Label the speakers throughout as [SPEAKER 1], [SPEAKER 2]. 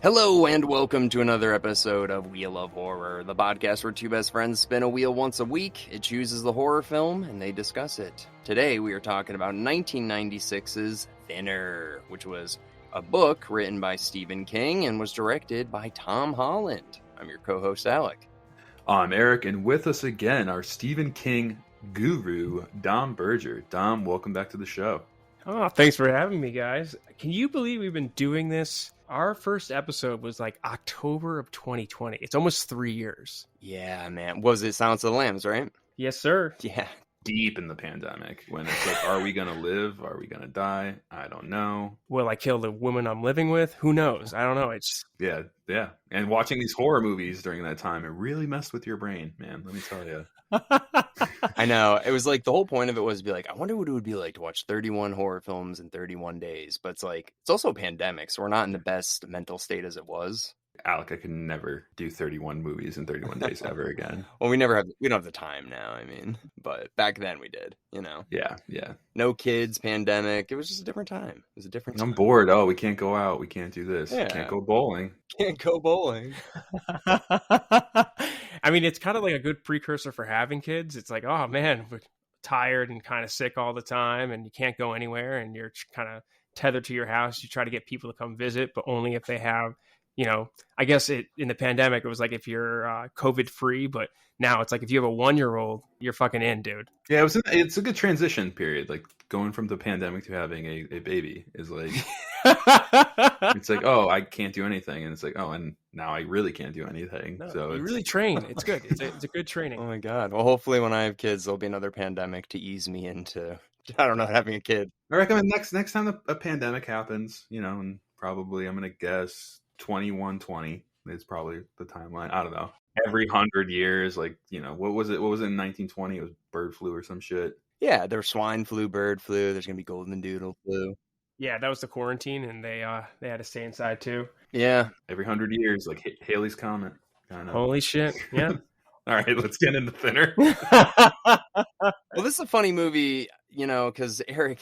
[SPEAKER 1] Hello and welcome to another episode of Wheel of Horror, the podcast where two best friends spin a wheel once a week. It chooses the horror film and they discuss it. Today we are talking about 1996's Thinner, which was a book written by Stephen King and was directed by Tom Holland. I'm your co-host Alec.
[SPEAKER 2] I'm Erik, and with us again, our Stephen King guru, Dom Berger. Dom, welcome back to the show.
[SPEAKER 3] Oh, thanks for having me, guys. Can you believe we've been doing this? Our first episode was like October of 2020. It's almost 3 years.
[SPEAKER 1] Yeah, man. Was it Silence of the Lambs, right?
[SPEAKER 3] Yes, sir.
[SPEAKER 1] Yeah.
[SPEAKER 2] Deep in the pandemic, when it's like, are we going to live? Are we going to die? I don't know.
[SPEAKER 3] Will I kill the woman I'm living with? Who knows? I don't know. It's
[SPEAKER 2] Yeah. And watching these horror movies during that time, it really messed with your brain, man. Let me tell you.
[SPEAKER 1] I know. It was like the whole point of it was to be like, I wonder what it would be like to watch 31 horror films in 31 days. But it's like, it's also a pandemic, so we're not in the best mental state as it was.
[SPEAKER 2] Alec, I could never do 31 movies in 31 days ever again.
[SPEAKER 1] Well, we don't have the time now, I mean. But back then we did, you know.
[SPEAKER 2] Yeah.
[SPEAKER 1] No kids, pandemic. It was just a different time. It was a different time.
[SPEAKER 2] I'm bored. Oh, we can't go out. We can't do this.
[SPEAKER 1] Yeah.
[SPEAKER 2] Can't go bowling.
[SPEAKER 1] Can't go bowling.
[SPEAKER 3] I mean, it's kind of like a good precursor for having kids. It's like, oh man, we're tired and kind of sick all the time and you can't go anywhere and you're kind of tethered to your house. You try to get people to come visit, but only if they have, you know, I guess in the pandemic, it was like if you're COVID free, but now it's like if you have a 1-year-old, you're fucking in, dude.
[SPEAKER 2] Yeah, it's a good transition period. Like going from the pandemic to having a baby is like, it's like, oh, I can't do anything. And it's like, oh, and now I really can't do anything.
[SPEAKER 3] No,
[SPEAKER 2] so
[SPEAKER 3] you really train. It's good. It's a good training.
[SPEAKER 1] Oh my God. Well, hopefully when I have kids, there'll be another pandemic to ease me into, I don't know, having a kid.
[SPEAKER 2] I recommend next time a pandemic happens, you know, and probably I'm going to guess 2120 is probably the timeline. I don't know. Every 100 years, like, you know, what was it in 1920? It was bird flu or some shit.
[SPEAKER 1] Yeah, there's swine flu, bird flu. There's going to be golden doodle flu.
[SPEAKER 3] Yeah, that was the quarantine, and they had to stay inside too.
[SPEAKER 1] Yeah.
[SPEAKER 2] Every 100 years, like Haley's Comet. Kind of.
[SPEAKER 3] Holy shit, yeah.
[SPEAKER 2] All right, let's get into Thinner.
[SPEAKER 1] Well, this is a funny movie, you know, because Erik,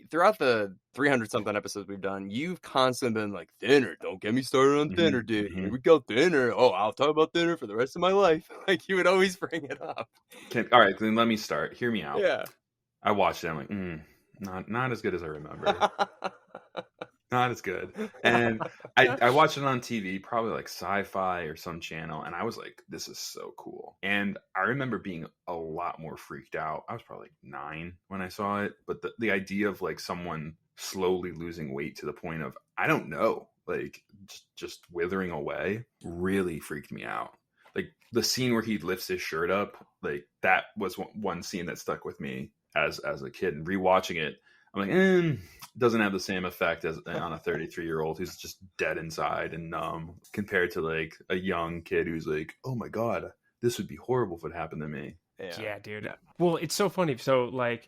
[SPEAKER 1] throughout the 300-something episodes we've done, you've constantly been like, Thinner, don't get me started on Thinner, dude. Here we go, Thinner. Oh, I'll talk about Thinner for the rest of my life. Like, you would always bring it up.
[SPEAKER 2] All right, then let me start. Hear me out.
[SPEAKER 1] Yeah.
[SPEAKER 2] I watched it. I'm like, not as good as I remember. Not as good. And I watched it on TV, probably like Sci-Fi or some channel, and I was like, this is so cool. And I remember being a lot more freaked out. I was probably like 9 when I saw it, but the idea of like someone slowly losing weight to the point of, I don't know, like just withering away really freaked me out. Like the scene where he lifts his shirt up, like that was one scene that stuck with me as a kid. And rewatching it, I'm like, doesn't have the same effect as on a 33-year-old who's just dead inside and numb compared to like a young kid who's like, oh my God, this would be horrible if it happened to me.
[SPEAKER 3] Yeah, dude. Well, it's so funny. So like,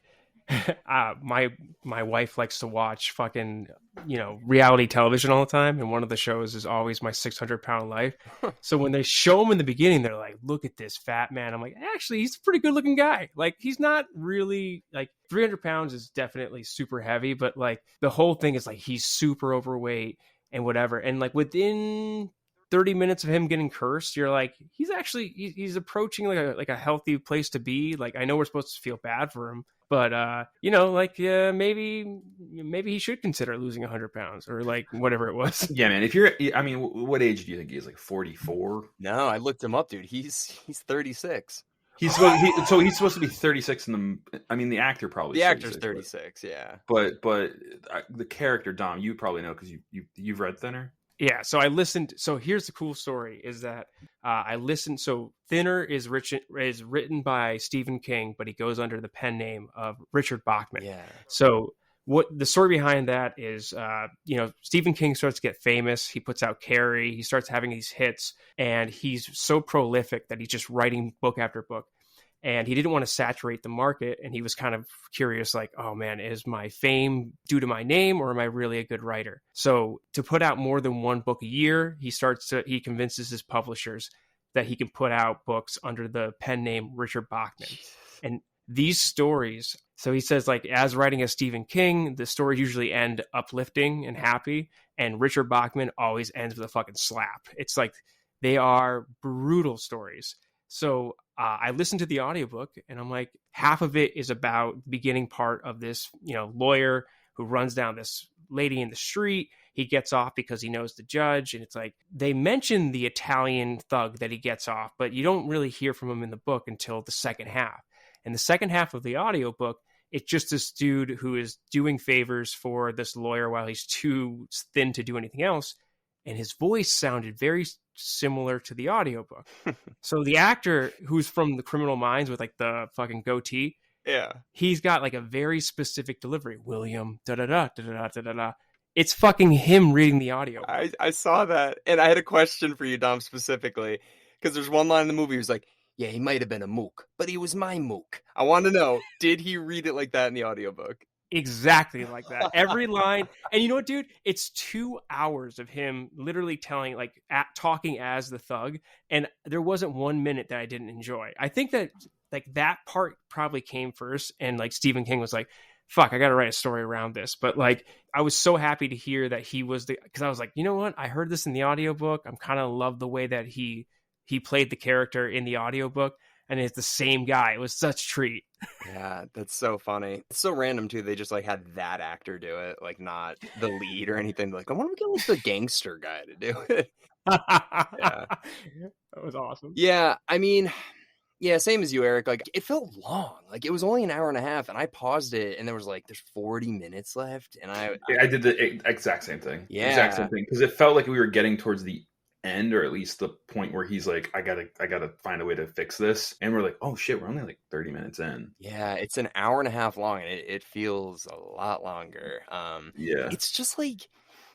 [SPEAKER 3] my wife likes to watch fucking, you know, reality television all the time, and one of the shows is always My 600-Pound Life. So when they show him in the beginning, they're like, look at this fat man. I'm like, actually, he's a pretty good looking guy. Like, he's not really, like, 300 pounds is definitely super heavy, but like the whole thing is like he's super overweight and whatever. And like within 30 minutes of him getting cursed, you're like, he's approaching like a healthy place to be. Like, I know we're supposed to feel bad for him, but you know, like maybe he should consider losing 100 pounds or like whatever it was.
[SPEAKER 2] Yeah, man. What age do you think he is? Like 44?
[SPEAKER 1] No, I looked him up, dude. He's 36.
[SPEAKER 2] He's supposed to be 36 in the actor probably.
[SPEAKER 1] The actor's 36, yeah.
[SPEAKER 2] But the character, Dom, you probably know because you've read Thinner.
[SPEAKER 3] Yeah, so I listened. So here's the cool story: is that I listened. So Thinner is written by Stephen King, but he goes under the pen name of Richard Bachman.
[SPEAKER 1] Yeah.
[SPEAKER 3] So what the story behind that is, you know, Stephen King starts to get famous. He puts out Carrie. He starts having these hits, and he's so prolific that he's just writing book after book. And he didn't want to saturate the market. And he was kind of curious, like, oh man, is my fame due to my name or am I really a good writer? So to put out more than one book a year, he convinces his publishers that he can put out books under the pen name Richard Bachman. And these stories So he says, like, as writing as Stephen King, the stories usually end uplifting and happy, and Richard Bachman always ends with a fucking slap. It's like they are brutal stories. So I listened to the audiobook, and I'm like, half of it is about the beginning part of this, lawyer who runs down this lady in the street. He gets off because he knows the judge, and it's like they mention the Italian thug that he gets off, but you don't really hear from him in the book until the second half. And the second half of the audiobook, it's just this dude who is doing favors for this lawyer while he's too thin to do anything else. And his voice sounded very similar to the audiobook. So the actor who's from the Criminal Minds with like the fucking goatee,
[SPEAKER 1] Yeah.
[SPEAKER 3] he's got like a very specific delivery. William, da-da-da, da-da-da, da-da-da. It's fucking him reading the audio.
[SPEAKER 1] I saw that, and I had a question for you, Dom, specifically, because there's one line in the movie who's like, yeah, he might have been a mook, but he was my mook. I want to know, did he read it like that in the audiobook?
[SPEAKER 3] Exactly like that. Every line. And you know what, dude? It's 2 hours of him literally telling, like, talking as the thug. And there wasn't 1 minute that I didn't enjoy. I think that, like, that part probably came first. And, like, Stephen King was like, fuck, I got to write a story around this. But, like, I was so happy to hear that he was because I was like, you know what? I heard this in the audiobook. I'm kind of love the way that he played the character in the audiobook. And it's the same guy. It was such a treat.
[SPEAKER 1] Yeah, that's so funny. It's so random too. They just like had that actor do it, like not the lead or anything. Like, I want to get like the gangster guy to do it.
[SPEAKER 3] Yeah, that was awesome.
[SPEAKER 1] Yeah, I mean, yeah, same as you, Eric. Like, it felt long. Like, it was only an hour and a half, and I paused it, and there was like, there's 40 minutes left, and I
[SPEAKER 2] did the exact same thing.
[SPEAKER 1] Yeah,
[SPEAKER 2] exact same thing, because it felt like we were getting towards the end, or at least the point where he's like, I gotta find a way to fix this, and we're like, oh shit, we're only like 30 minutes in.
[SPEAKER 1] Yeah, it's an hour and a half long, and it feels a lot longer.
[SPEAKER 2] Yeah,
[SPEAKER 1] it's just like,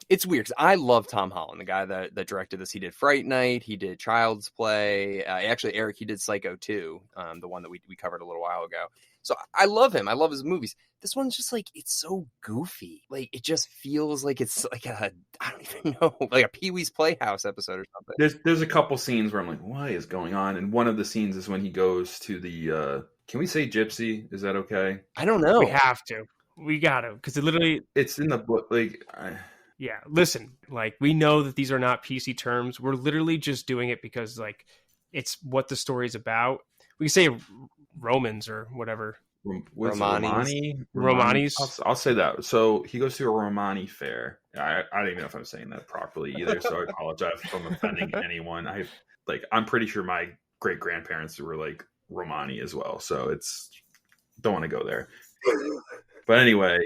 [SPEAKER 1] it's weird because I love Tom Holland, the guy that directed this. He did Fright Night, he did Child's Play, actually Eric, he did Psycho 2, the one that we covered a little while ago. So I love him. I love his movies. This one's just like, it's so goofy. Like, it just feels like it's like I don't even know, like a Pee-wee's Playhouse episode or something.
[SPEAKER 2] There's a couple scenes where I'm like, what is going on? And one of the scenes is when he goes to the, can we say gypsy? Is that okay?
[SPEAKER 1] I don't know.
[SPEAKER 3] We have to. We got to. Because
[SPEAKER 2] it's in the book. Like,
[SPEAKER 3] yeah, listen, like, we know that these are not PC terms. We're literally just doing it because, like, it's what the story's about. We can say Romans or whatever.
[SPEAKER 2] Romanis. I'll say that. So he goes to a Romani fair. I don't even know if I'm saying that properly either, so I apologize if I'm offending anyone. I'm pretty sure my great grandparents were like Romani as well, so don't want to go there. But anyway,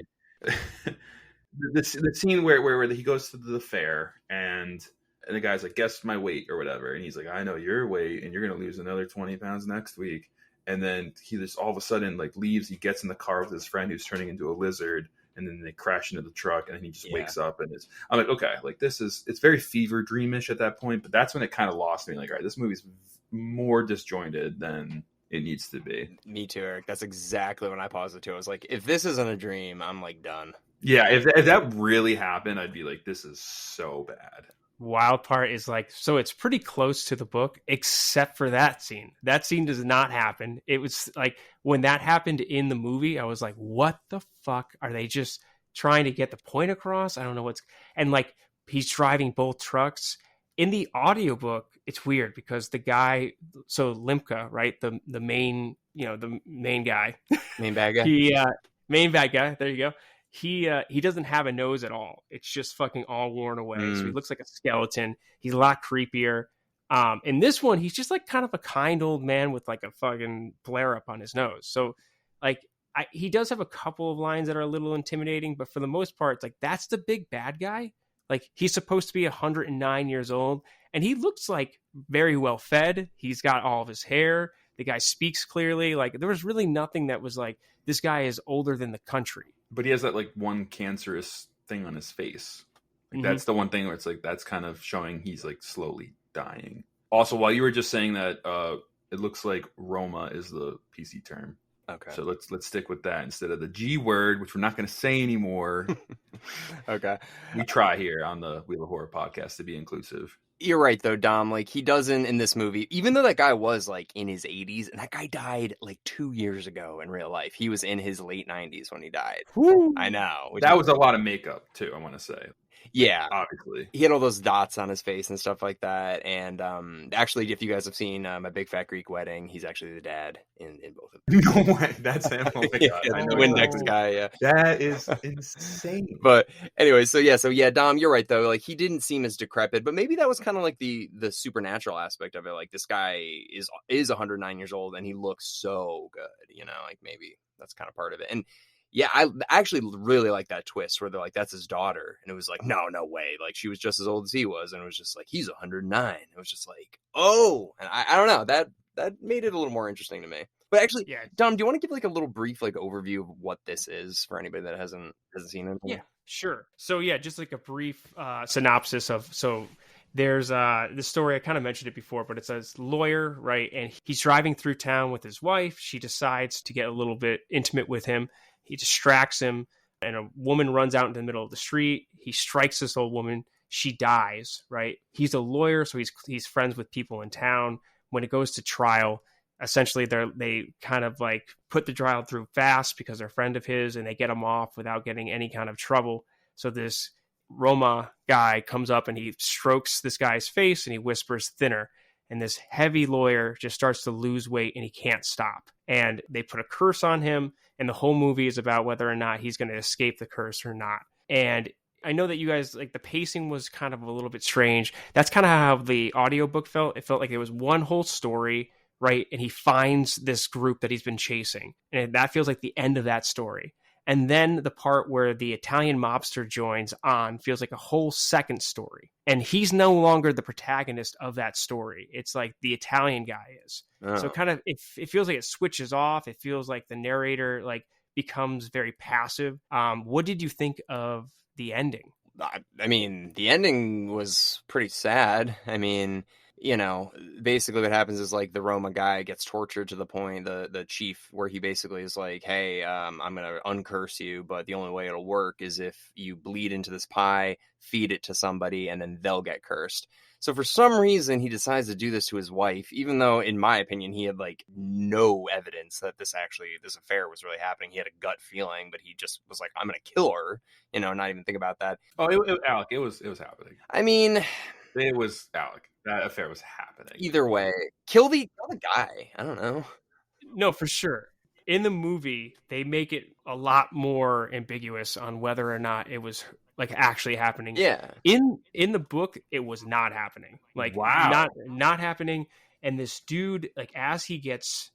[SPEAKER 2] the scene where he goes to the fair and the guy's like, guess my weight or whatever, and he's like, I know your weight, and you're gonna lose another 20 pounds next week. And then he just all of a sudden like leaves. He gets in the car with his friend who's turning into a lizard, and then they crash into the truck, and then he just wakes up. And I'm like, okay, like it's very fever dreamish at that point. But that's when it kind of lost me. Like, all right, this movie's more disjointed than it needs to be.
[SPEAKER 1] Me too, Eric. That's exactly when I paused it too. I was like, if this isn't a dream, I'm like done.
[SPEAKER 2] Yeah, if that really happened, I'd be like, this is so bad.
[SPEAKER 3] Wild part is like, so it's pretty close to the book, except for that scene. That scene does not happen. It was like, when that happened in the movie, I was like, what the fuck? Are they just trying to get the point across? I don't know and like, he's driving both trucks. In the audiobook, it's weird because the guy, so Limka, right? The main, the main guy.
[SPEAKER 1] Main bad guy?
[SPEAKER 3] Main bad guy. There you go. He doesn't have a nose at all. It's just fucking all worn away. So he looks like a skeleton. He's a lot creepier. In this one, he's just like kind of a kind old man with like a fucking flare up on his nose. So like he does have a couple of lines that are a little intimidating, but for the most part, it's like, that's the big bad guy. Like, he's supposed to be 109 years old, and he looks like very well fed. He's got all of his hair. The guy speaks clearly. Like, there was really nothing that was like, this guy is older than the country.
[SPEAKER 2] But he has that like one cancerous thing on his face. Like, that's the one thing where it's like, that's kind of showing he's like slowly dying. Also, while you were just saying that, it looks like Roma is the PC term.
[SPEAKER 1] Okay.
[SPEAKER 2] So let's stick with that instead of the G word, which we're not going to say anymore.
[SPEAKER 1] Okay.
[SPEAKER 2] We try here on the Wheel of Horror podcast to be inclusive.
[SPEAKER 1] You're right, though, Dom. Like, he doesn't in this movie, even though that guy was like in his 80s, and that guy died like 2 years ago in real life. He was in his late 90s when he died.
[SPEAKER 3] Woo!
[SPEAKER 1] I know.
[SPEAKER 2] That was a lot of makeup too, I want to say.
[SPEAKER 1] Yeah.
[SPEAKER 2] Obviously.
[SPEAKER 1] He had all those dots on his face and stuff like that. And actually, if you guys have seen My Big Fat Greek Wedding, he's actually the dad in both of them.
[SPEAKER 2] No way. That's him. Oh my God.
[SPEAKER 1] Yeah, the Windex guy, yeah.
[SPEAKER 2] That is insane.
[SPEAKER 1] But anyway, so yeah, Dom, you're right, though. Like, he didn't seem as decrepit, but maybe that was kind of like the supernatural aspect of it. Like, this guy is 109 years old, and he looks so good, you know? Like, maybe that's kind of part of it. And yeah, I actually really like that twist where they're like, that's his daughter. And it was like, no way. Like, she was just as old as he was. And it was just like, he's 109. It was just like, oh. And I don't know. That made it a little more interesting to me. But actually, yeah. Dom, do you want to give like a little brief like overview of what this is for anybody that hasn't seen it?
[SPEAKER 3] Yeah, sure. So yeah, just like a brief synopsis of, so there's this story, I kind of mentioned it before, but it says lawyer, right? And he's driving through town with his wife. She decides to get a little bit intimate with him. He distracts him, and a woman runs out into the middle of the street. He strikes this old woman. She dies, right? He's a lawyer, so he's friends with people in town. When it goes to trial, essentially they kind of like put the trial through fast because they're a friend of his, and they get him off without getting any kind of trouble. So this Roma guy comes up and he strokes this guy's face and he whispers thinner. And this heavy lawyer just starts to lose weight and he can't stop. And they put a curse on him. And the whole movie is about whether or not he's going to escape the curse or not. And I know that you guys, like, the pacing was kind of a little bit strange. That's kind of how the audiobook felt. It felt like it was one whole story, right? And he finds this group that he's been chasing. And that feels like the end of that story. And then the part where the Italian mobster joins on feels like a whole second story. And he's no longer the protagonist of that story. It's like the Italian guy is. Oh. So kind of, it feels like it switches off. It feels like the narrator like becomes very passive. What did you think of the ending?
[SPEAKER 1] I mean, the ending was pretty sad. I mean, you know, basically what happens is like the Roma guy gets tortured to the point, the chief, where he basically is like, hey, I'm going to uncurse you, but the only way it'll work is if you bleed into this pie, feed it to somebody, and then they'll get cursed. So for some reason, he decides to do this to his wife, even though, in my opinion, he had like no evidence that this affair was really happening. He had a gut feeling, but he just was like, I'm going to kill her, you know, not even think about that.
[SPEAKER 2] Oh, Alec, it was happening.
[SPEAKER 1] I mean,
[SPEAKER 2] it was Alec. That affair was happening.
[SPEAKER 1] Either way, kill the guy. I don't know.
[SPEAKER 3] No, for sure. In the movie, they make it a lot more ambiguous on whether or not it was like actually happening.
[SPEAKER 1] Yeah.
[SPEAKER 3] In the book, it was not happening. Like, wow, not happening. And this dude, like, as he gets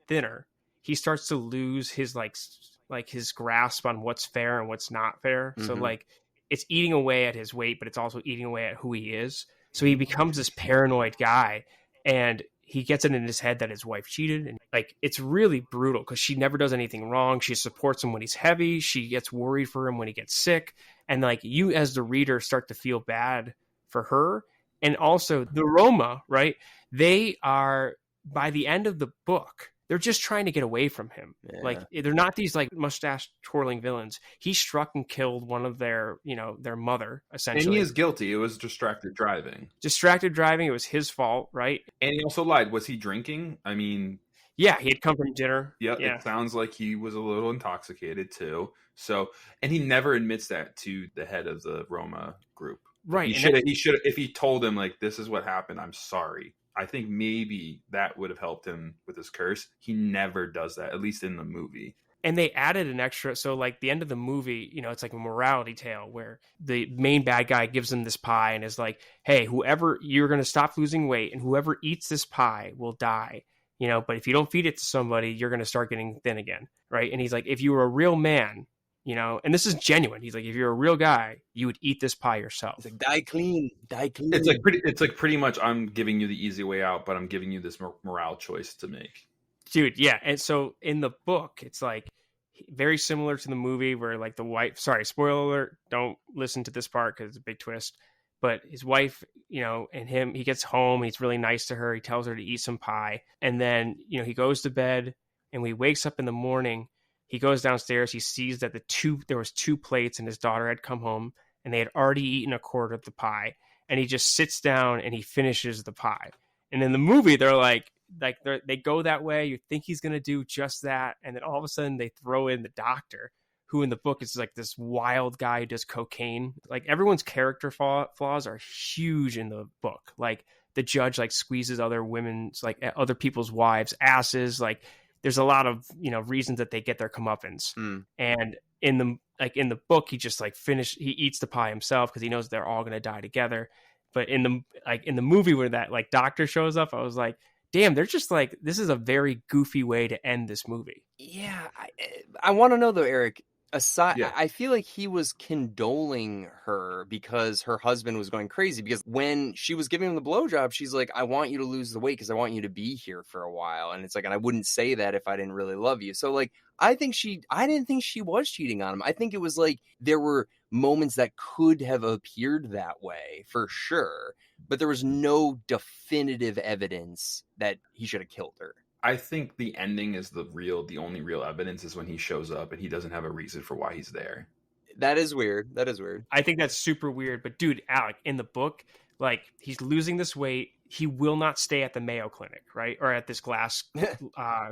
[SPEAKER 3] thinner, he starts to lose his like his grasp on what's fair and what's not fair. Mm-hmm. So like, it's eating away at his weight, but it's also eating away at who he is. So he becomes this paranoid guy, and he gets it in his head that his wife cheated. And like, it's really brutal because she never does anything wrong. She supports him when he's heavy. She gets worried for him when he gets sick. And like, you as the reader start to feel bad for her. And also the Roma, right? They are, by the end of the book, they're just trying to get away from him. Yeah. Like, they're not these like mustache twirling villains. He struck and killed one of their, you know, their mother, essentially.
[SPEAKER 2] And he is guilty. It was distracted driving.
[SPEAKER 3] Distracted driving. It was his fault, right?
[SPEAKER 2] And he also lied. Was he drinking? I mean...
[SPEAKER 3] Yeah, he had come from dinner.
[SPEAKER 2] Yeah, it sounds like he was a little intoxicated too. So, and he never admits that to the head of the Roma group.
[SPEAKER 3] Right.
[SPEAKER 2] He should if he told him like, this is what happened, I'm sorry. I think maybe that would have helped him with his curse. He never does that, at least in the movie.
[SPEAKER 3] And they added an extra, so like the end of the movie, you know, it's like a morality tale where the main bad guy gives him this pie and is like, hey, you're going to stop losing weight, and whoever eats this pie will die, you know, but if you don't feed it to somebody, you're going to start getting thin again, right? And he's like, if you were a real man, you know, and this is genuine. He's like, if you're a real guy, you would eat this pie yourself.
[SPEAKER 1] He's like, die clean.
[SPEAKER 2] It's like pretty much, I'm giving you the easy way out, but I'm giving you this morale choice to make.
[SPEAKER 3] Dude, yeah. And so in the book, it's like very similar to the movie where like the wife, sorry, spoiler alert, don't listen to this part because it's a big twist. But his wife, you know, and him, he gets home, he's really nice to her. He tells her to eat some pie. And then, you know, he goes to bed, and when he wakes up in the morning, he goes downstairs. He sees that there was 2 plates, and his daughter had come home, and they had already eaten a quarter of the pie. and he just sits down and he finishes the pie. And in the movie, they go that way. You think he's going to do just that. And then all of a sudden they throw in the doctor, who in the book is like this wild guy who does cocaine. Like everyone's character flaws are huge in the book. Like the judge like squeezes other women's, like other people's wives' asses. Like there's a lot of, reasons that they get their comeuppance. And in the book, he just like he eats the pie himself because he knows they're all going to die together. But in the movie where that like doctor shows up, I was like, damn, they're just like, this is a very goofy way to end this movie.
[SPEAKER 1] Yeah. I want to know though, Eric,
[SPEAKER 2] Yeah.
[SPEAKER 1] I feel like he was condoling her because her husband was going crazy, because when she was giving him the blowjob, she's like, I want you to lose the weight because I want you to be here for a while. And it's like, and I wouldn't say that if I didn't really love you. So like, I didn't think she was cheating on him. I think it was like, there were moments that could have appeared that way for sure, but there was no definitive evidence that he should have killed her.
[SPEAKER 2] I think the ending is the only real evidence is when he shows up and he doesn't have a reason for why he's there.
[SPEAKER 1] That is weird.
[SPEAKER 3] I think that's super weird. But dude, Alec, in the book, like he's losing this weight. He will not stay at the Mayo Clinic, right? Or at this glass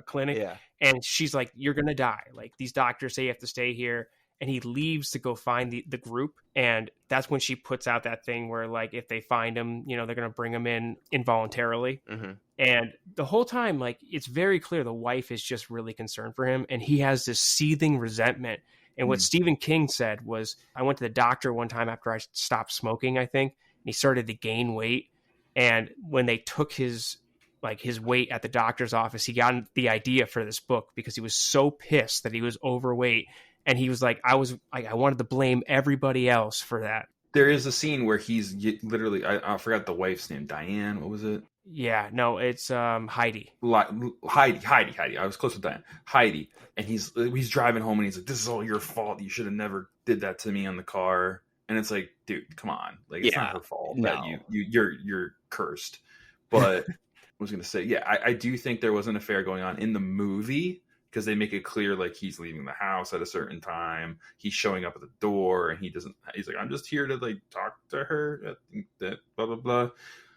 [SPEAKER 3] clinic.
[SPEAKER 1] Yeah.
[SPEAKER 3] And she's like, you're going to die. Like these doctors say you have to stay here. And he leaves to go find the group. And that's when she puts out that thing where like, if they find him, they're going to bring him in involuntarily.
[SPEAKER 1] Mm-hmm.
[SPEAKER 3] And the whole time, like, it's very clear the wife is just really concerned for him. And he has this seething resentment. And what Stephen King said was, I went to the doctor one time after I stopped smoking, I think, and he started to gain weight. And when they took his weight at the doctor's office, he got the idea for this book because he was so pissed that he was overweight. And he was like, I wanted to blame everybody else for that.
[SPEAKER 2] There is a scene where he's literally, I forgot the wife's name, Diane. What was it?
[SPEAKER 3] Yeah, no, it's Heidi.
[SPEAKER 2] Heidi. I was close with Diane. Heidi. And he's driving home and he's like, this is all your fault. You should have never did that to me on the car. And it's like, dude, come on. Like, it's not her fault that you're cursed. But I was going to say, yeah, I do think there was an affair going on in the movie, because they make it clear, like, he's leaving the house at a certain time. He's showing up at the door, and he's like, I'm just here to, like, talk to her. I think that blah, blah, blah.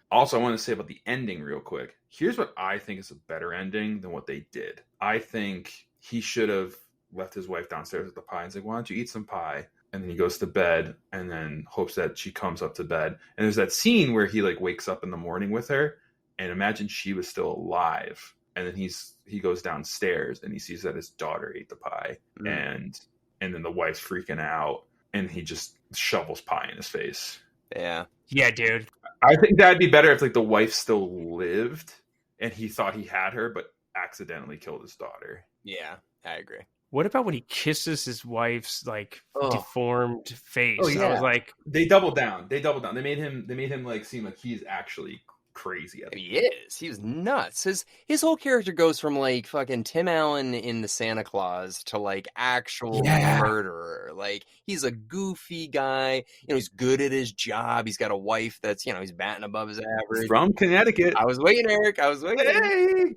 [SPEAKER 2] Also, I want to say about the ending real quick. Here's what I think is a better ending than what they did. I think he should have left his wife downstairs with the pie. He's like, why don't you eat some pie? And then he goes to bed and then hopes that she comes up to bed. And there's that scene where he, like, wakes up in the morning with her, and imagine she was still alive. And then he goes downstairs and he sees that his daughter ate the pie, and then the wife's freaking out, and he just shovels pie in his face.
[SPEAKER 1] Yeah,
[SPEAKER 3] dude.
[SPEAKER 2] I think that'd be better if like the wife still lived and he thought he had her, but accidentally killed his daughter.
[SPEAKER 1] Yeah, I agree.
[SPEAKER 3] What about when he kisses his wife's like deformed face?
[SPEAKER 2] Oh, yeah.
[SPEAKER 3] I was like,
[SPEAKER 2] they doubled down. They made him like seem like he's actually crazy.
[SPEAKER 1] He is. He was nuts. His whole character goes from like fucking Tim Allen in the Santa Claus to like actual murderer. Like he's a goofy guy. He's good at his job. He's got a wife that's he's batting above his average.
[SPEAKER 2] From Connecticut.
[SPEAKER 1] I was waiting, Eric.
[SPEAKER 2] Hey,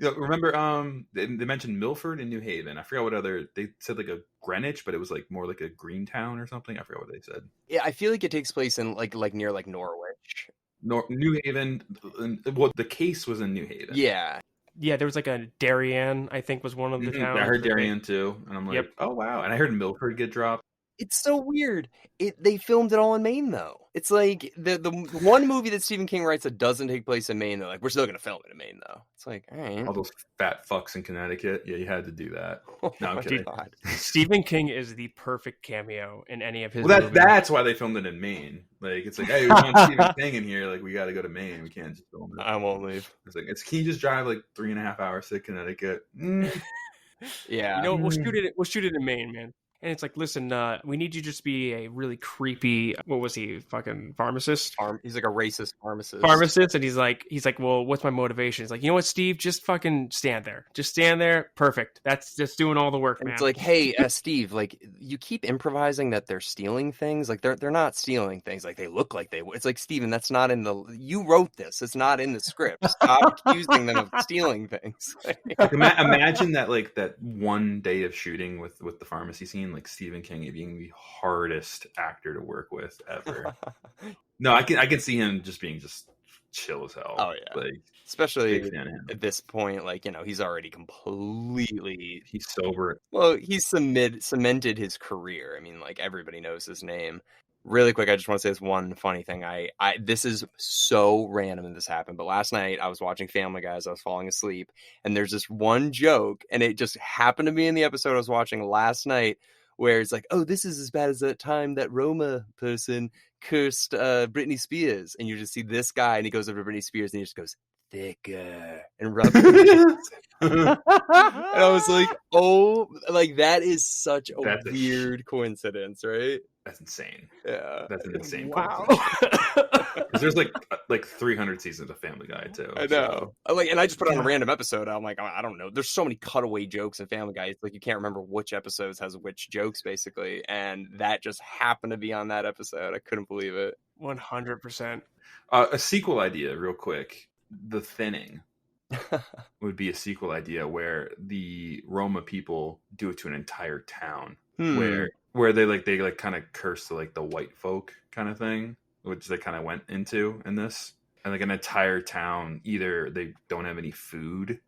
[SPEAKER 2] yeah. Remember, they mentioned Milford and New Haven. I forgot what other they said, like a Greenwich, but it was like more like a Greentown or something. I forgot what they said.
[SPEAKER 1] Yeah, I feel like it takes place in like near like Norwich.
[SPEAKER 2] New Haven. Well, the case was in New Haven.
[SPEAKER 1] Yeah,
[SPEAKER 3] there was like a Darien, I think, was one of the towns.
[SPEAKER 2] I heard Darien too, and I'm like, oh wow! And I heard Milford get dropped.
[SPEAKER 1] It's so weird. They filmed it all in Maine, though. It's like the one movie that Stephen King writes that doesn't take place in Maine. They're like, we're still going to film it in Maine, though. It's like, all right.
[SPEAKER 2] All those fat fucks in Connecticut. Yeah, you had to do that. No, I'm kidding.
[SPEAKER 3] God. Stephen King is the perfect cameo in any of his movies.
[SPEAKER 2] That's why they filmed it in Maine. Like, it's like, hey, we want Stephen King in here. Like, we got to go to Maine. We can't just film it.
[SPEAKER 1] I won't leave.
[SPEAKER 2] It's like, can you just drive like 3.5 hours to Connecticut?
[SPEAKER 1] Yeah.
[SPEAKER 3] We'll shoot it in Maine, man. And it's like, listen, we need you to just be a really creepy, what was he, fucking pharmacist?
[SPEAKER 1] He's like a racist pharmacist.
[SPEAKER 3] And he's like, well, what's my motivation? He's like, you know what, Steve? Just fucking stand there. Just stand there. Perfect. That's just doing all the work, man.
[SPEAKER 1] It's like, hey, Steve, like, you keep improvising that they're stealing things. Like, they're not stealing things. Like, they look like they would. It's like, Steven, that's not in you wrote this. It's not in the script. Stop accusing them of stealing things.
[SPEAKER 2] Like, imagine that, like, that one day of shooting with the pharmacy scene. like Stephen King being the hardest actor to work with ever. No, I can see him just being just chill as hell.
[SPEAKER 1] Oh yeah,
[SPEAKER 2] like
[SPEAKER 1] especially
[SPEAKER 2] big fan of him.
[SPEAKER 1] at this point. Like, he's already completely.
[SPEAKER 2] He's sober.
[SPEAKER 1] Well, he's cemented his career. I mean, like, everybody knows his name. Really quick, I just want to say this one funny thing. This is so random that this happened, but last night I was watching Family Guy as I was falling asleep, and there's this one joke, and it just happened to be in the episode I was watching last night, where it's like, oh, this is as bad as that time that Roma person cursed Britney Spears, and you just see this guy, and he goes over to Britney Spears, and he just goes, thicker, and rubs it. And I was like, oh, like, that is such a weird coincidence, right?
[SPEAKER 2] That's insane.
[SPEAKER 1] Yeah,
[SPEAKER 2] that's an insane.
[SPEAKER 3] Wow.
[SPEAKER 2] Because there's like 300 seasons of Family Guy too.
[SPEAKER 1] I know. So. And I just put on a random episode. I'm like, I don't know. There's so many cutaway jokes in Family Guy. It's like you can't remember which episodes has which jokes, basically. And that just happened to be on that episode. I couldn't believe it.
[SPEAKER 3] 100%.
[SPEAKER 2] A sequel idea, real quick. The Thinning would be a sequel idea where the Roma people do it to an entire town, where they kind of curse the the white folk kind of thing, which they kind of went into in this, and like an entire town, either they don't have any food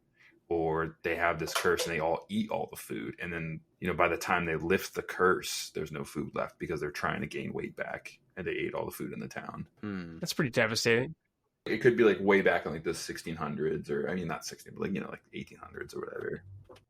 [SPEAKER 2] or they have this curse and they all eat all the food, and then by the time they lift the curse, there's no food left because they're trying to gain weight back and they ate all the food in the town.
[SPEAKER 3] That's pretty devastating.
[SPEAKER 2] It could be like way back in like the 1600s, or I mean not 16, but like 1800s or whatever.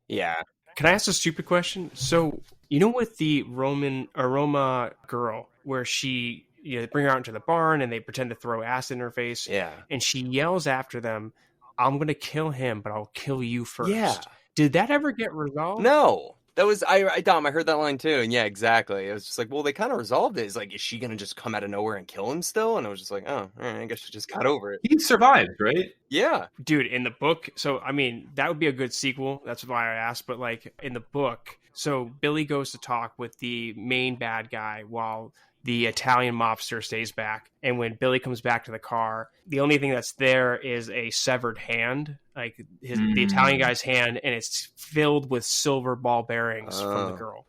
[SPEAKER 1] Yeah.
[SPEAKER 3] Can I ask a stupid question? So, with the Roma girl, where she, they bring her out into the barn and they pretend to throw acid in her face.
[SPEAKER 1] Yeah.
[SPEAKER 3] And she yells after them, I'm going to kill him, but I'll kill you first.
[SPEAKER 1] Yeah.
[SPEAKER 3] Did that ever get resolved?
[SPEAKER 1] No. That was, Dom, I heard that line too. And yeah, exactly. It was just like, well, they kind of resolved it. It's like, is she going to just come out of nowhere and kill him still? And I was just like, oh, all right, I guess she just got over it.
[SPEAKER 2] He survived, right?
[SPEAKER 1] Yeah.
[SPEAKER 3] Dude, in the book, so, I mean, that would be a good sequel. That's why I asked. But, like, in the book, so Billy goes to talk with the main bad guy while the Italian mobster stays back. And when Billy comes back to the car, the only thing that's there is a severed hand, like the Italian guy's hand, and it's filled with silver ball bearings from the girl.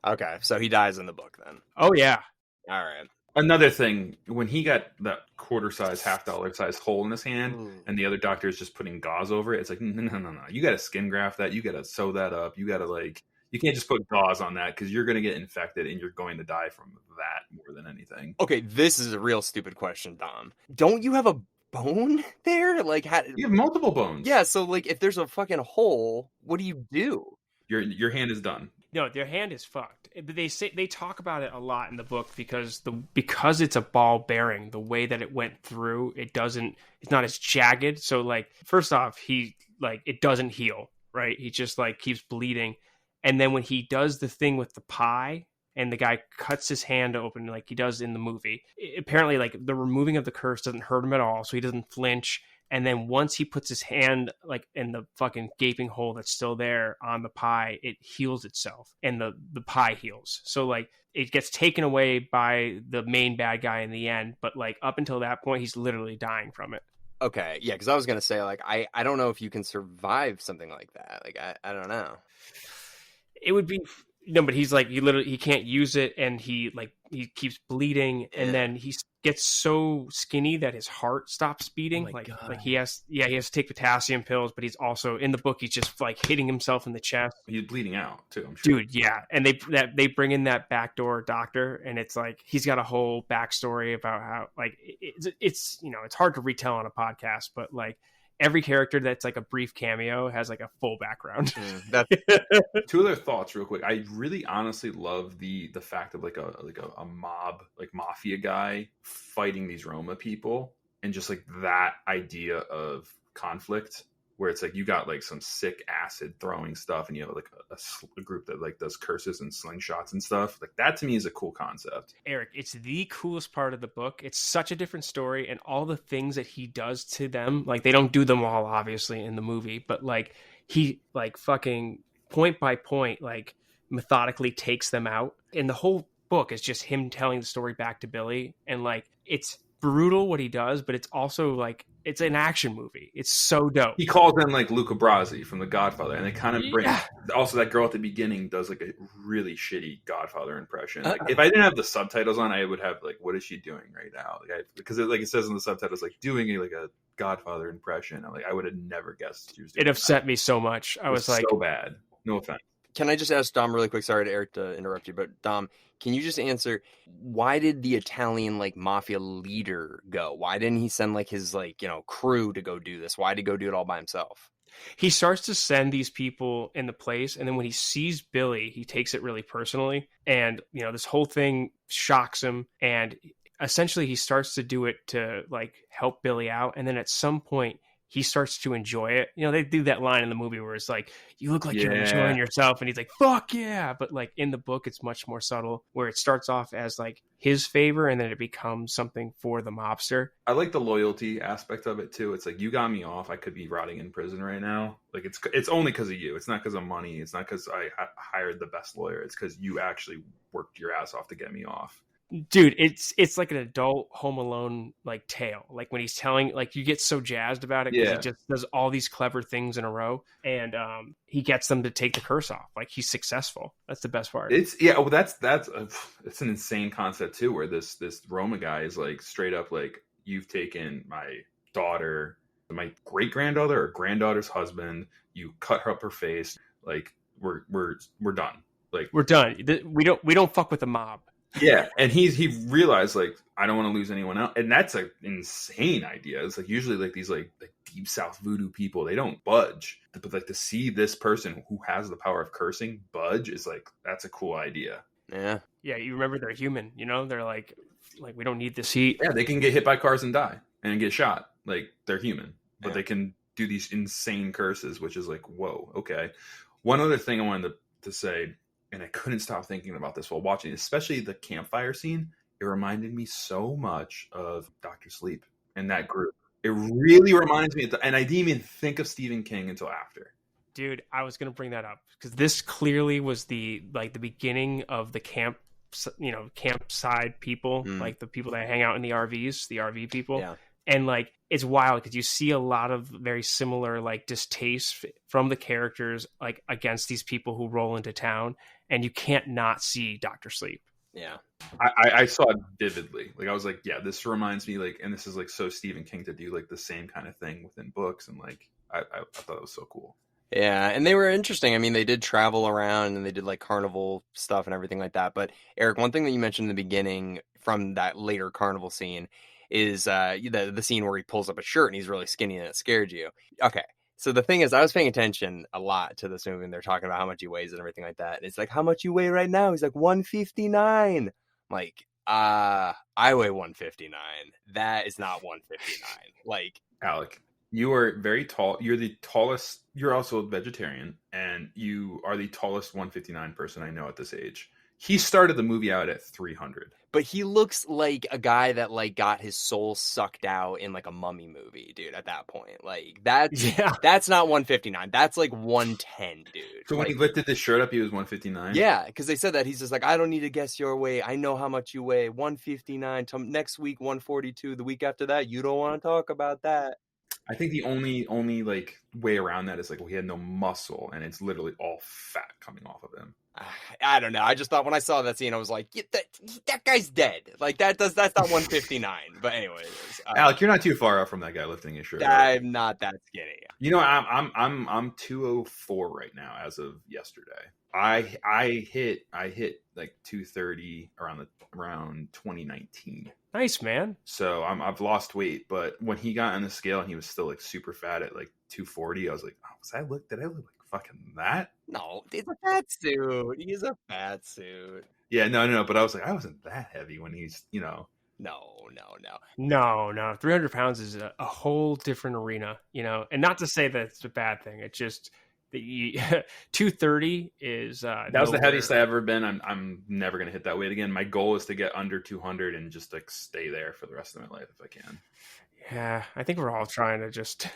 [SPEAKER 1] Okay, so he dies in the book then.
[SPEAKER 3] Oh, yeah.
[SPEAKER 1] All right.
[SPEAKER 2] Another thing, when he got that quarter-size, $half-size hole in his hand, and the other doctor is just putting gauze over it, it's like, no. You got to skin graft that. You got to sew that up. You got to, you can't just put gauze on that because you're going to get infected and you're going to die from that more than anything.
[SPEAKER 1] Okay, this is a real stupid question, Dom. Don't you have a bone there? You
[SPEAKER 2] have multiple bones.
[SPEAKER 1] Yeah, so if there's a fucking hole, what do you do?
[SPEAKER 2] Your hand is done.
[SPEAKER 3] No, their hand is fucked. They talk about it a lot in the book because it's a ball bearing, the way that it went through, it's not as jagged. So first off, it doesn't heal, right? He just keeps bleeding. And then when he does the thing with the pie and the guy cuts his hand open like he does in the movie, apparently the removing of the curse doesn't hurt him at all. So he doesn't flinch. And then once he puts his hand in the fucking gaping hole that's still there on the pie, it heals itself and the pie heals. So it gets taken away by the main bad guy in the end. But up until that point, he's literally dying from it.
[SPEAKER 1] Okay. Yeah. Cause I was going to say I don't know if you can survive something like that. I don't know.
[SPEAKER 3] It would be no, but he's he can't use it, and he keeps bleeding, and then he gets so skinny that his heart stops beating. He has to take potassium pills, but he's also in the book he's just hitting himself in the chest.
[SPEAKER 2] He's bleeding out too, I'm sure.
[SPEAKER 3] Dude, yeah, and they bring in that backdoor doctor, and it's he's got a whole backstory about how it's it's hard to retell on a podcast, but every character that's a brief cameo has a full background.
[SPEAKER 2] Two other thoughts real quick. I really honestly love the fact of a mob, mafia guy fighting these Roma people, and just that idea of conflict where it's you got some sick acid throwing stuff and you have a group that does curses and slingshots and stuff. That to me is a cool concept.
[SPEAKER 3] Eric, it's the coolest part of the book. It's such a different story, and all the things that he does to them, they don't do them all obviously in the movie, but he fucking point by point methodically takes them out, and the whole book is just him telling the story back to Billy, and it's brutal what he does, but it's also It's an action movie. It's so dope.
[SPEAKER 2] He calls them like Luca Brasi from The Godfather, and they kind of bring.
[SPEAKER 3] Yeah.
[SPEAKER 2] Also, that girl at the beginning does like a really shitty Godfather impression. Like, if I didn't have the subtitles on, I would have like, "What is she doing right now?" Because it says in the subtitles, like doing a Godfather impression. I'm like, I would have never guessed she was doing
[SPEAKER 3] It upset
[SPEAKER 2] that.
[SPEAKER 3] me so much. I was like,
[SPEAKER 2] so bad. No offense.
[SPEAKER 1] Can I just ask Dom really quick? Sorry to Eric to interrupt you, but Dom, can you just answer, why did the Italian like mafia leader go? Why didn't he send like his crew to go do this? Why did he go do it all by himself?
[SPEAKER 3] he starts to send these people in the place, and then when he sees Billy, he takes it really personally, and this whole thing shocks him, and essentially he starts to do it to like help Billy out, and then at some point he starts to enjoy it. They do that line in the movie where it's like, you look like you're enjoying yourself. And he's like, fuck yeah. But like in the book, it's much more subtle, where it starts off as like his favor and then it becomes something for the mobster.
[SPEAKER 2] I like the loyalty aspect of it too. It's like, you got me off. I could be rotting in prison right now. Like it's only because of you. It's not because of money. It's not because I hired the best lawyer. It's because you actually worked your ass off to get me off.
[SPEAKER 3] Dude, it's like an adult Home Alone like tale. Like when he's telling, like you get so jazzed about it because he just does all these clever things in a row, and he gets them to take the curse off. Like he's successful. That's the best part.
[SPEAKER 2] It's an insane concept too, where this Roma guy is like straight up like, you've taken my daughter, my great granddaughter or granddaughter's husband. You cut up her face. Like we're done. Like
[SPEAKER 3] we're done. We don't fuck with the mob.
[SPEAKER 2] Yeah, and he realized like, I don't want to lose anyone else, and that's an insane idea. It's like usually like these like deep south voodoo people, they don't budge, but like to see this person who has the power of cursing budge is like, that's a cool idea.
[SPEAKER 1] Yeah,
[SPEAKER 3] you remember they're human. They're like we don't need this heat.
[SPEAKER 2] Yeah, they can get hit by cars and die and get shot. Like they're human, but they can do these insane curses, which is like, whoa, okay. One other thing I wanted to say. And I couldn't stop thinking about this while watching, especially the campfire scene. It reminded me so much of Dr. Sleep and that group. It really reminds me and I didn't even think of Stephen King until after.
[SPEAKER 3] Dude, I was going to bring that up because this clearly was the beginning of the campside people, like the people that hang out in the RVs, the RV people.
[SPEAKER 1] Yeah.
[SPEAKER 3] And like, it's wild because you see a lot of very similar like distaste from the characters like against these people who roll into town, and you can't not see Dr. Sleep.
[SPEAKER 1] Yeah.
[SPEAKER 2] I saw it vividly. Like I was like, yeah, this reminds me like, and this is like so Stephen King to do like the same kind of thing within books, and like I thought it was so cool.
[SPEAKER 1] Yeah, and they were interesting. I mean, they did travel around and they did like carnival stuff and everything like that. But Eric, one thing that you mentioned in the beginning from that later carnival scene is the scene where he pulls up a shirt and he's really skinny and it scared you. Okay, so the thing is, I was paying attention a lot to this movie, and they're talking about how much he weighs and everything like that. And it's like, how much you weigh right now? He's like 159. I'm like, I weigh 159. That is not 159. Like,
[SPEAKER 2] Alec, you are very tall. You're the tallest. You're also a vegetarian, and you are the tallest 159 person I know at this age. He started the movie out at 300.
[SPEAKER 1] But he looks like a guy that like got his soul sucked out in like a mummy movie, dude, at that point. Like that's not 159. That's like 110, dude.
[SPEAKER 2] So when he lifted this shirt up, he was 159?
[SPEAKER 1] Yeah, because they said that. He's just like, I don't need to guess your weight. I know how much you weigh. 159. Next week, 142. The week after that, you don't want to talk about that.
[SPEAKER 2] I think the only like way around that is like, well, he had no muscle, and it's literally all fat coming off of him.
[SPEAKER 1] I don't know. I just thought when I saw that scene, I was like, that guy's dead. Like that's not 159. But anyways,
[SPEAKER 2] Alec, you're not too far off from that guy lifting his shirt.
[SPEAKER 1] I'm not that skinny.
[SPEAKER 2] I'm 204 right now as of yesterday. I hit like 230 around 2019.
[SPEAKER 3] Nice, man.
[SPEAKER 2] So I've lost weight, but when he got on the scale and he was still like super fat at like 240, I was like, oh, did I look like fucking that?
[SPEAKER 1] No, it's a fat suit. He's a fat suit.
[SPEAKER 2] Yeah, no. But I was like, I wasn't that heavy when he's,
[SPEAKER 1] No.
[SPEAKER 3] 300 pounds is a whole different arena, and not to say that it's a bad thing. It's just the 230 is
[SPEAKER 2] that was the heaviest I ever been. I'm never gonna hit that weight again. My goal is to get under 200 and just like stay there for the rest of my life if I can.
[SPEAKER 3] Yeah, I think we're all trying to just.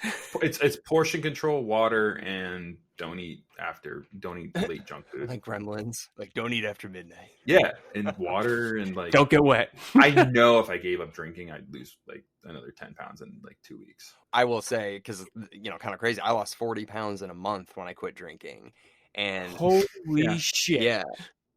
[SPEAKER 2] It's portion control, water, and don't eat late junk food.
[SPEAKER 1] Like Gremlins, like don't eat after midnight.
[SPEAKER 2] Yeah, and water and like
[SPEAKER 3] Don't get wet.
[SPEAKER 2] I know if I gave up drinking, I'd lose like another 10 pounds in like 2 weeks.
[SPEAKER 1] I will say, because kind of crazy. I lost 40 pounds in a month when I quit drinking, and
[SPEAKER 3] Holy shit!
[SPEAKER 1] yeah.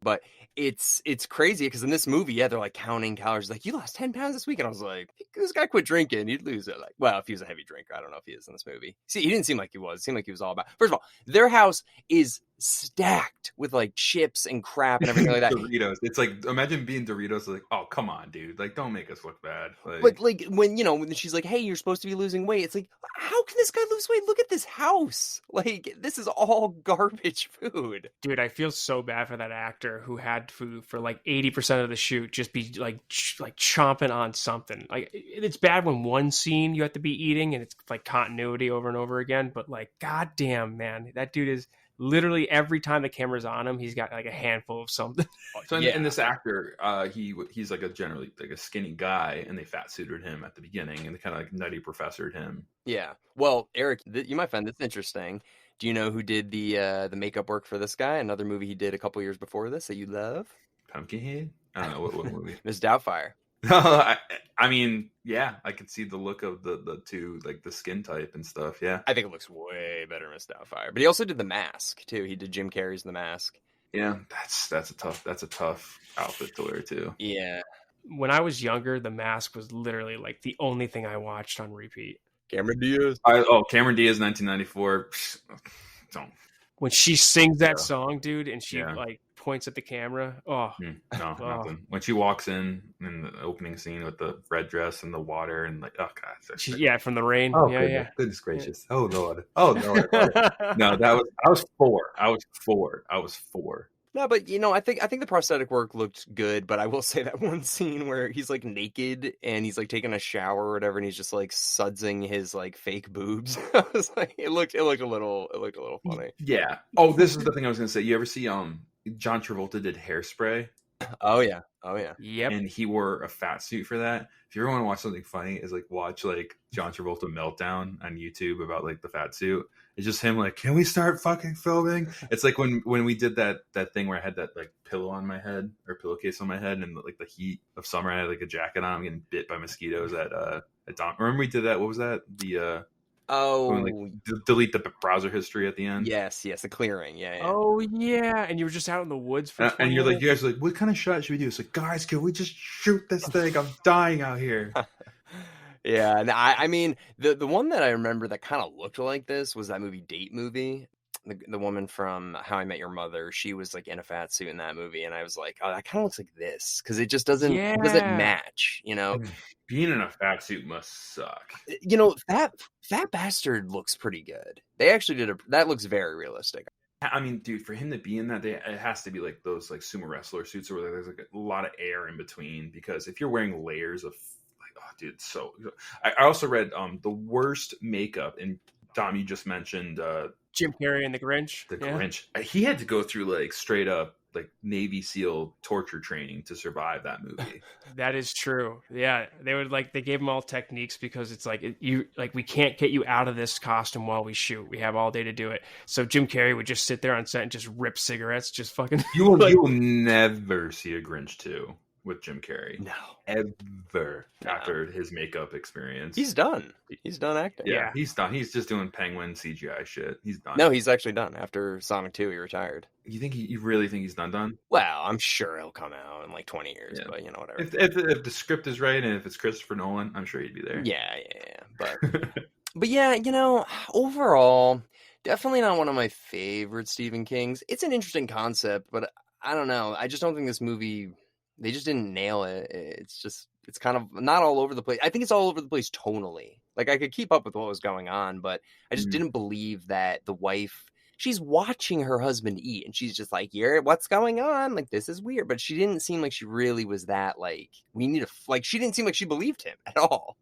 [SPEAKER 1] But it's crazy because in this movie, they're like counting calories. Like, you lost 10 pounds this week. And I was like, this guy quit drinking. He'd lose it. Like, well, if he was a heavy drinker, I don't know if he is in this movie. See, he didn't seem like he was. It seemed like he was all about. First of all, their house is stacked with like chips and crap and everything like that.
[SPEAKER 2] Doritos. It's like, imagine being Doritos. Like, oh, come on, dude. Like, don't make us look bad.
[SPEAKER 1] But like when she's like, hey, you're supposed to be losing weight. It's like, how can this guy lose weight? Look at this house. Like, this is all garbage food.
[SPEAKER 3] Dude, I feel so bad for that actor who had food for like 80% of the shoot, just be like chomping on something. Like, it's bad when one scene you have to be eating and it's like continuity over and over again. But like, goddamn, man, that dude is literally every time the camera's on him, he's got like a handful of something.
[SPEAKER 2] So in this actor, he's like generally like a skinny guy, and they fat suited him at the beginning, and they kind of like nutty professored him.
[SPEAKER 1] Yeah. Well, Eric, you might find this interesting. Do you know who did the makeup work for this guy? Another movie he did a couple years before this that you love?
[SPEAKER 2] Pumpkinhead? I don't know what movie.
[SPEAKER 1] Miss Doubtfire.
[SPEAKER 2] I mean, yeah, I could see the look of the two, like the skin type and stuff. Yeah,
[SPEAKER 1] I think it looks way better in Miss Doubtfire. But he also did The Mask too. He did Jim Carrey's The Mask.
[SPEAKER 2] Yeah, that's a tough outfit to wear too.
[SPEAKER 1] Yeah.
[SPEAKER 3] When I was younger, The Mask was literally like the only thing I watched on repeat.
[SPEAKER 1] Cameron Diaz.
[SPEAKER 2] Cameron Diaz, 1994. Don't.
[SPEAKER 3] When she sings that song, dude, and she like points at the camera. Oh,
[SPEAKER 2] no, nothing. When she walks in the opening scene with the red dress and the water and like, oh god,
[SPEAKER 3] from the rain.
[SPEAKER 2] Oh,
[SPEAKER 3] yeah.
[SPEAKER 2] Goodness gracious. Yeah. Oh Lord. No, I was four.
[SPEAKER 1] No, but I think the prosthetic work looked good, but I will say that one scene where he's like naked and he's like taking a shower or whatever, and he's just like sudsing his like fake boobs. I was like, it looked a little funny.
[SPEAKER 2] Yeah. Oh, this is the thing I was gonna say. You ever see John Travolta did Hairspray?
[SPEAKER 1] Oh yeah.
[SPEAKER 3] Yep.
[SPEAKER 2] And he wore a fat suit for that. If you ever want to watch something funny, is like watch like John Travolta meltdown on YouTube about like the fat suit. It's just him like, can we start fucking filming? It's like when we did that thing where I had that like pillow on my head or pillowcase on my head, and like the heat of summer, I had like a jacket on. I'm getting bit by mosquitoes at Dom. Remember we did that? What was that? Delete the browser history at the end.
[SPEAKER 1] Yes, the clearing. Yeah.
[SPEAKER 3] Oh yeah, and you were just out in the woods for.
[SPEAKER 2] And you're like, you guys are like, what kind of shot should we do? It's like, guys, can we just shoot this thing? I'm dying out here.
[SPEAKER 1] Yeah, and I mean, the one that I remember that kind of looked like this was that movie Date Movie. The woman from How I Met Your Mother, she was like in a fat suit in that movie, and I was like, oh, that kind of looks like this because it just doesn't match,
[SPEAKER 2] Being in a fat suit must suck.
[SPEAKER 1] Fat Bastard looks pretty good. They actually that looks very realistic.
[SPEAKER 2] I mean, dude, for him to be in that, it has to be like those like sumo wrestler suits where there's like a lot of air in between, because if you're wearing layers of dude, so I also read the worst makeup, and Dom, you just mentioned
[SPEAKER 3] Jim Carrey and the Grinch.
[SPEAKER 2] Grinch. He had to go through like straight up like Navy SEAL torture training to survive that movie.
[SPEAKER 3] That is true. Yeah, they gave him all techniques because it's like we can't get you out of this costume while we shoot. We have all day to do it. So Jim Carrey would just sit there on set and just rip cigarettes, just fucking.
[SPEAKER 2] You will never see a Grinch 2 with Jim Carrey.
[SPEAKER 1] No.
[SPEAKER 2] Ever after his makeup experience.
[SPEAKER 1] He's done. He's done acting.
[SPEAKER 2] Yeah, he's done. He's just doing penguin CGI shit. He's done.
[SPEAKER 1] No, he's actually done. After Sonic 2, he retired.
[SPEAKER 2] You really think he's done?
[SPEAKER 1] Well, I'm sure he'll come out in like 20 years, but whatever.
[SPEAKER 2] If the script is right and if it's Christopher Nolan, I'm sure he'd be there.
[SPEAKER 1] Yeah. But yeah, overall, definitely not one of my favorite Stephen Kings. It's an interesting concept, but I don't know. I just don't think this movie... They just didn't nail it. It's kind of not all over the place. I think it's all over the place tonally. Like, I could keep up with what was going on, but I just didn't believe that the wife, she's watching her husband eat, and she's just like, what's going on? Like, this is weird. But she didn't seem like she really was that, like, she didn't seem like she believed him at all.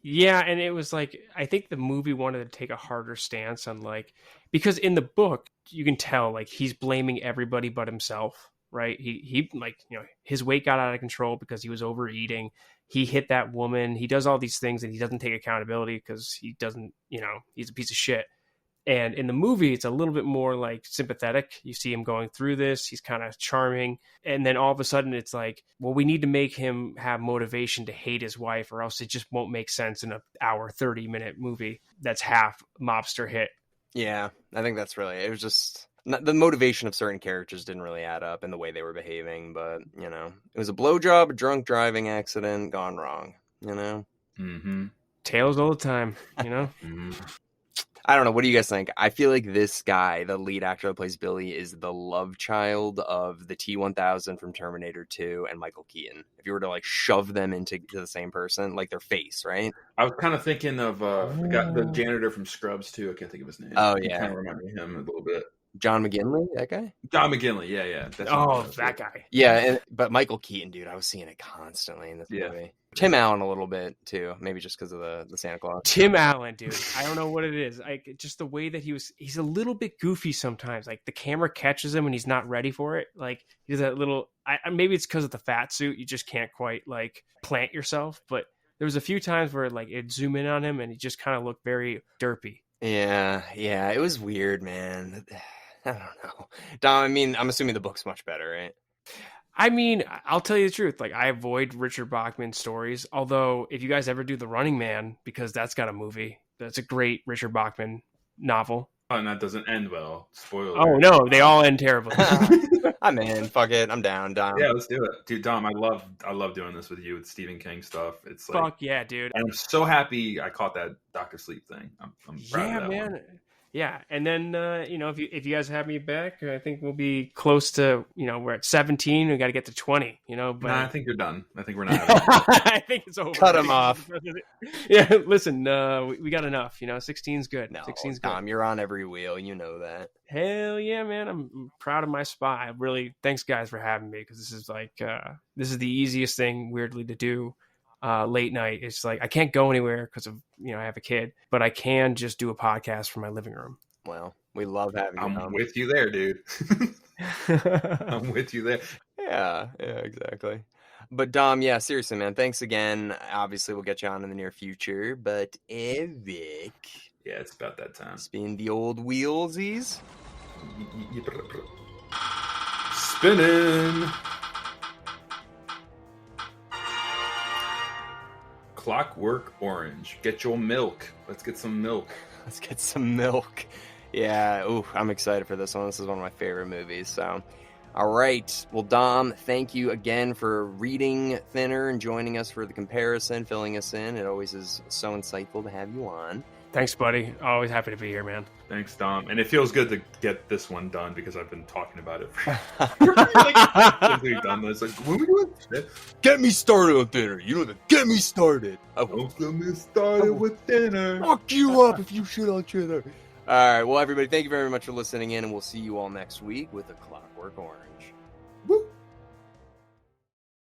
[SPEAKER 3] Yeah, and it was like, I think the movie wanted to take a harder stance on, like, because in the book, you can tell, like, he's blaming everybody but himself. right? He like, his weight got out of control because he was overeating. He hit that woman. He does all these things and he doesn't take accountability because he doesn't, he's a piece of shit. And in the movie, it's a little bit more like sympathetic. You see him going through this. He's kind of charming. And then all of a sudden it's like, well, we need to make him have motivation to hate his wife or else it just won't make sense in an hour, 30-minute movie that's half mobster hit.
[SPEAKER 1] Yeah, I think that's really, it was just, the motivation of certain characters didn't really add up in the way they were behaving, but, it was a blowjob, a drunk driving accident gone wrong,
[SPEAKER 2] Mm-hmm.
[SPEAKER 3] Tales all the time,
[SPEAKER 2] Mm-hmm.
[SPEAKER 1] I don't know. What do you guys think? I feel like this guy, the lead actor that plays Billy, is the love child of the T-1000 from Terminator 2 and Michael Keaton. If you were to like shove them into the same person, like their face, right?
[SPEAKER 2] I was kind of thinking of the janitor from Scrubs too. I can't think of his name.
[SPEAKER 1] Oh,
[SPEAKER 2] You
[SPEAKER 1] yeah.
[SPEAKER 2] kind of remind me of him a little bit.
[SPEAKER 1] John McGinley, that guy?
[SPEAKER 2] John McGinley, yeah.
[SPEAKER 3] That guy.
[SPEAKER 1] Yeah, but Michael Keaton, dude, I was seeing it constantly in this movie. Tim Allen a little bit too, maybe just because of the Santa Claus.
[SPEAKER 3] Tim Allen, dude, I don't know what it is. Like just the way that he's a little bit goofy sometimes. Like the camera catches him when he's not ready for it. Like he's that little. Maybe it's because of the fat suit. You just can't quite like plant yourself. But there was a few times where like it'd zoom in on him and he just kind of looked very derpy.
[SPEAKER 1] Yeah, it was weird, man. I don't know. Dom, I mean, I'm assuming the book's much better, right?
[SPEAKER 3] I mean, I'll tell you the truth. Like, I avoid Richard Bachman stories. Although, if you guys ever do The Running Man, because that's got a movie, that's a great Richard Bachman novel.
[SPEAKER 2] Oh, and that doesn't end well. Spoiler.
[SPEAKER 3] Oh, no, they all end terribly.
[SPEAKER 1] I'm in. Fuck it. I'm down, Dom.
[SPEAKER 2] Yeah, let's do it. Dude, Dom, I love doing this with you with Stephen King stuff. It's like,
[SPEAKER 3] fuck yeah, dude.
[SPEAKER 2] And I'm so happy I caught that Dr. Sleep thing. I'm proud of that
[SPEAKER 3] man.
[SPEAKER 2] one.
[SPEAKER 3] Yeah, and then if you guys have me back, I think we'll be close to we're at 17. We got to get to 20. But
[SPEAKER 2] Nah, I think you're done. I think we're not.
[SPEAKER 3] I think it's over.
[SPEAKER 1] Cut him off.
[SPEAKER 3] Yeah, listen, we got enough. 16's good.
[SPEAKER 1] No,
[SPEAKER 3] 16's good.
[SPEAKER 1] Tom, you're on every wheel. You know that.
[SPEAKER 3] Hell yeah, man! I'm proud of my spy. Really, thanks guys for having me because this is this is the easiest thing weirdly to do. Late night. It's like I can't go anywhere because of I have a kid, but I can just do a podcast from my living room.
[SPEAKER 1] Well, we love having you.
[SPEAKER 2] I'm with you there, dude. I'm with you there.
[SPEAKER 1] Yeah, exactly. But Dom, yeah, seriously, man, thanks again. Obviously, we'll get you on in the near future. But Erik,
[SPEAKER 2] yeah, it's about that time.
[SPEAKER 1] Spin the old wheelsies.
[SPEAKER 2] Spinning. Clockwork Orange. Get your milk. Let's get some milk.
[SPEAKER 1] Let's get some milk. Yeah, I'm excited for this one. This is one of my favorite movies. So, all right. Well, Dom, thank you again for reading Thinner and joining us for the comparison, filling us in. It always is so insightful to have you on.
[SPEAKER 3] Thanks, buddy. Always happy to be here, man.
[SPEAKER 2] Thanks, Dom. And it feels good to get this one done because I've been talking about it for we've done this. Like, what are we doing?
[SPEAKER 1] Get me started on Thinner. Get me started.
[SPEAKER 2] Don't get me started with Thinner.
[SPEAKER 1] Fuck you up if you shit on Thinner. All right. Well, everybody, thank you very much for listening in, and we'll see you all next week with A Clockwork Orange.